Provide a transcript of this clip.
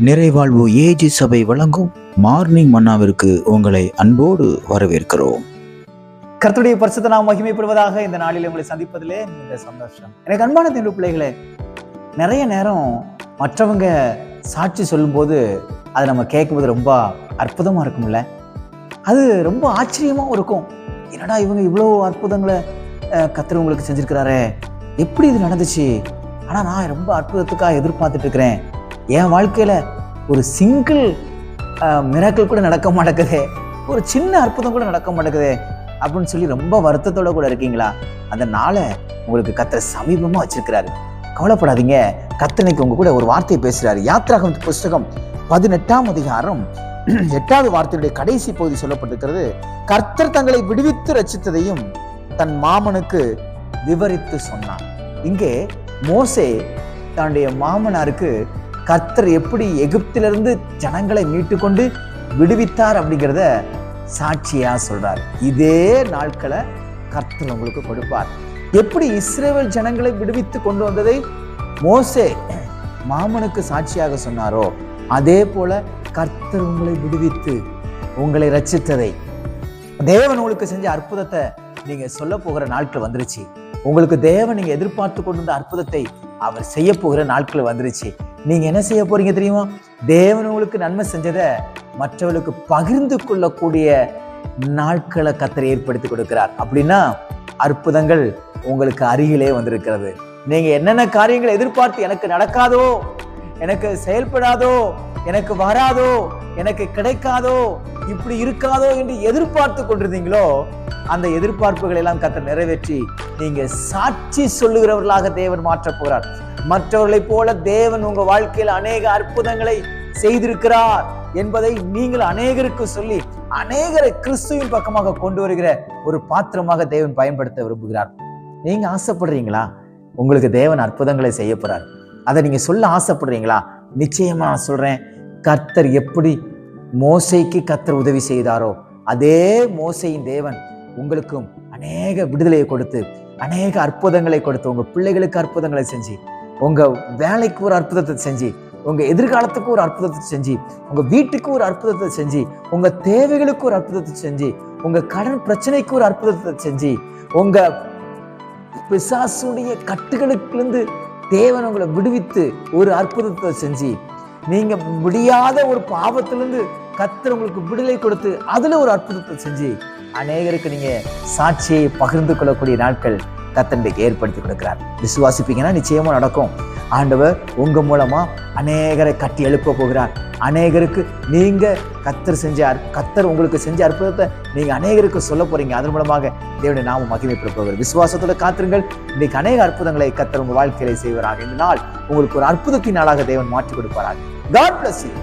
நிறைவாழ்வு AG சபை வழங்கும் morning மன்னாவிற்கு உங்களை அன்போடு வரவேற்கிறோம். கர்த்தருடைய பரிசுத்த நாம் மகிமைப்படுவதாக. இந்த நாளில் உங்களை சந்திப்பதிலே மிக சந்தோஷம். எனக்கு அன்பான தேவ பிள்ளைகளே, நிறைய நேரம் மற்றவங்க சாட்சி சொல்லும்போது அதை நம்ம கேட்கும்போது ரொம்ப அற்புதமாக இருக்கும்ல, அது ரொம்ப ஆச்சரியமாகவும் இருக்கும். என்னடா இவங்க இவ்வளோ அற்புதங்களை கர்த்தர் உங்களுக்கு செஞ்சிருக்கிறாரே, எப்படி இது நடந்துச்சு? ஆனால் நான் ரொம்ப அற்புதத்துக்காக எதிர்பார்த்துட்டு இருக்கிறேன். என் வாழ்க்கையில் ஒரு சிங்கிள் மிராக்கிள் கூட நடக்க மாட்டேங்குதே, ஒரு சின்ன அற்புதம் கூட நடக்க மாட்டேங்குதே அப்படின்னு சொல்லி ரொம்ப வருத்தத்தோட கூட இருக்கீங்களா? அந்த நாளை உங்களுக்கு கர்த்தர் சமீபமாக வச்சிருக்கிறாரு. கவலைப்படாதீங்க, கர்த்தர் இன்னைக்கு உங்க கூட ஒரு வார்த்தையை பேசுறாரு. யாத்ராகம புஸ்தகம் 18ஆம் அதிகாரம் 8வது வார்த்தையுடைய கடைசி பகுதி சொல்லப்பட்டிருக்கிறது. கர்த்தர் தங்களை விடுவித்து ரட்சித்ததையும் தன் மாமனுக்கு விவரித்து சொன்னான். இங்கே மோசே தன்னுடைய மாமனாருக்கு கர்த்தர் எப்படி எகிப்திலிருந்து ஜனங்களை மீட்டு கொண்டு விடுவித்தார் அப்படிங்கிறத சாட்சியா சொல்றார். இதே நாட்களை கர்த்தர் உங்களுக்கு கொடுப்பார். எப்படி இஸ்ரவேல் ஜனங்களை விடுவித்து கொண்டு வந்ததை மோசே மாமனுக்கு சாட்சியாக சொன்னாரோ, அதே போல கர்த்தர் உங்களை விடுவித்து உங்களை ரட்சித்ததை, தேவன் உங்களுக்கு செஞ்ச அற்புதத்தை நீங்க சொல்ல போகிற நாட்கள் வந்துருச்சு. உங்களுக்கு தேவன் நீங்க எதிர்பார்த்து கொண்டு வந்த அற்புதத்தை அவர் செய்ய போகிற நாட்கள் வந்துருச்சு. நீங்க என்ன செய்ய போறீங்க தெரியுமா? தேவன் உங்களுக்கு நன்மை செஞ்சதை மற்றவர்களுக்கு பகிர்ந்து கொள்ளக்கூடிய நாட்களை கர்த்தர் ஏற்படுத்தி கொடுக்கிறார். அப்படின்னா அற்புதங்கள் உங்களுக்கு அருகிலே வந்திருக்கிறது. நீங்க என்னென்ன காரியங்களை எதிர்பார்த்து எனக்கு நடக்காதோ, எனக்கு செயல்படாதோ, எனக்கு வராதோ, எனக்கு கிடைக்காதோ, இப்படி இருக்காதோ என்று எதிர்பார்த்து கொண்டிருந்தீங்களோ, அந்த எதிர்பார்ப்புகளை எல்லாம் கர்த்தர் நிறைவேற்றி நீங்க சாட்சி சொல்லுகிறவர்களாக தேவன் மாற்றப் போகிறார். மற்றவர்களைப் போல தேவன் உங்க வாழ்க்கையில் அநேக அற்புதங்களை செய்திருக்கிறார் என்பதை நீங்கள் அநேகருக்கு சொல்லி அநேகரை கிறிஸ்துவின் பக்கமாக கொண்டு வருகிற ஒரு பாத்திரமாக தேவன் பயன்படுத்த விரும்புகிறார். நீங்க ஆசைப்படுறீங்களா? உங்களுக்கு தேவன் அற்புதங்களை செய்ய போறார். அதை நீங்க சொல்ல ஆசைப்படுறீங்களா? நிச்சயமா நான் சொல்றேன், கர்த்தர் எப்படி மோசேக்கு கர்த்தர் உதவி செய்தாரோ, அதே மோசேயின் தேவன் உங்களுக்கும் அநேக விடுதலையை கொடுத்து, அநேக அற்புதங்களை கொடுத்து, உங்க பிள்ளைகளுக்கு அற்புதங்களை செஞ்சு, உங்க வேலைக்கு ஒரு அற்புதத்தை செஞ்சு, உங்க எதிர்காலத்துக்கு ஒரு அற்புதத்தை செஞ்சு, உங்க வீட்டுக்கு ஒரு அற்புதத்தை செஞ்சு, உங்க தேவைகளுக்கு ஒரு அற்புதத்தை செஞ்சு, உங்க கடன் பிரச்சனைக்கு ஒரு அற்புதத்தை செஞ்சு, உங்க பிசாசுடைய கட்டுகளுக்கு தேவன் உங்களை விடுவித்து ஒரு அற்புதத்தை செஞ்சு, நீங்க முடியாத ஒரு பாவத்திலிருந்து கர்த்தர் உங்களுக்கு விடுதலை கொடுத்து அதுல ஒரு அற்புதத்தை செஞ்சு அநேகருக்கு நீங்க சாட்சியை பகிர்ந்து கொள்ளக்கூடிய நாட்கள் கர்த்தர் ஏற்படுத்தி கொடுக்கிறார். விசுவாசிப்பீங்கன்னா நிச்சயமா நடக்கும். ஆண்டவர் உங்க மூலமா அநேகரை கட்டி எழுப்ப போகிறார். அநேகருக்கு நீங்க கர்த்தர் உங்களுக்கு செஞ்ச அற்புதத்தை நீங்க அநேகருக்கு சொல்ல போறீங்க. அதன் மூலமாக தேவனுடைய நாமம் மகிமைப்பட போகிறார். விசுவாசத்தோட காத்திருங்கள். இன்னைக்கு அநேக அற்புதங்களை கர்த்தர் உங்க வாழ்க்கையில செய்வாராக. இந்த நாள் உங்களுக்கு ஒரு அற்புதத்தின் நாளாக தேவன் மாற்றி கொடுப்பாராக. God bless you.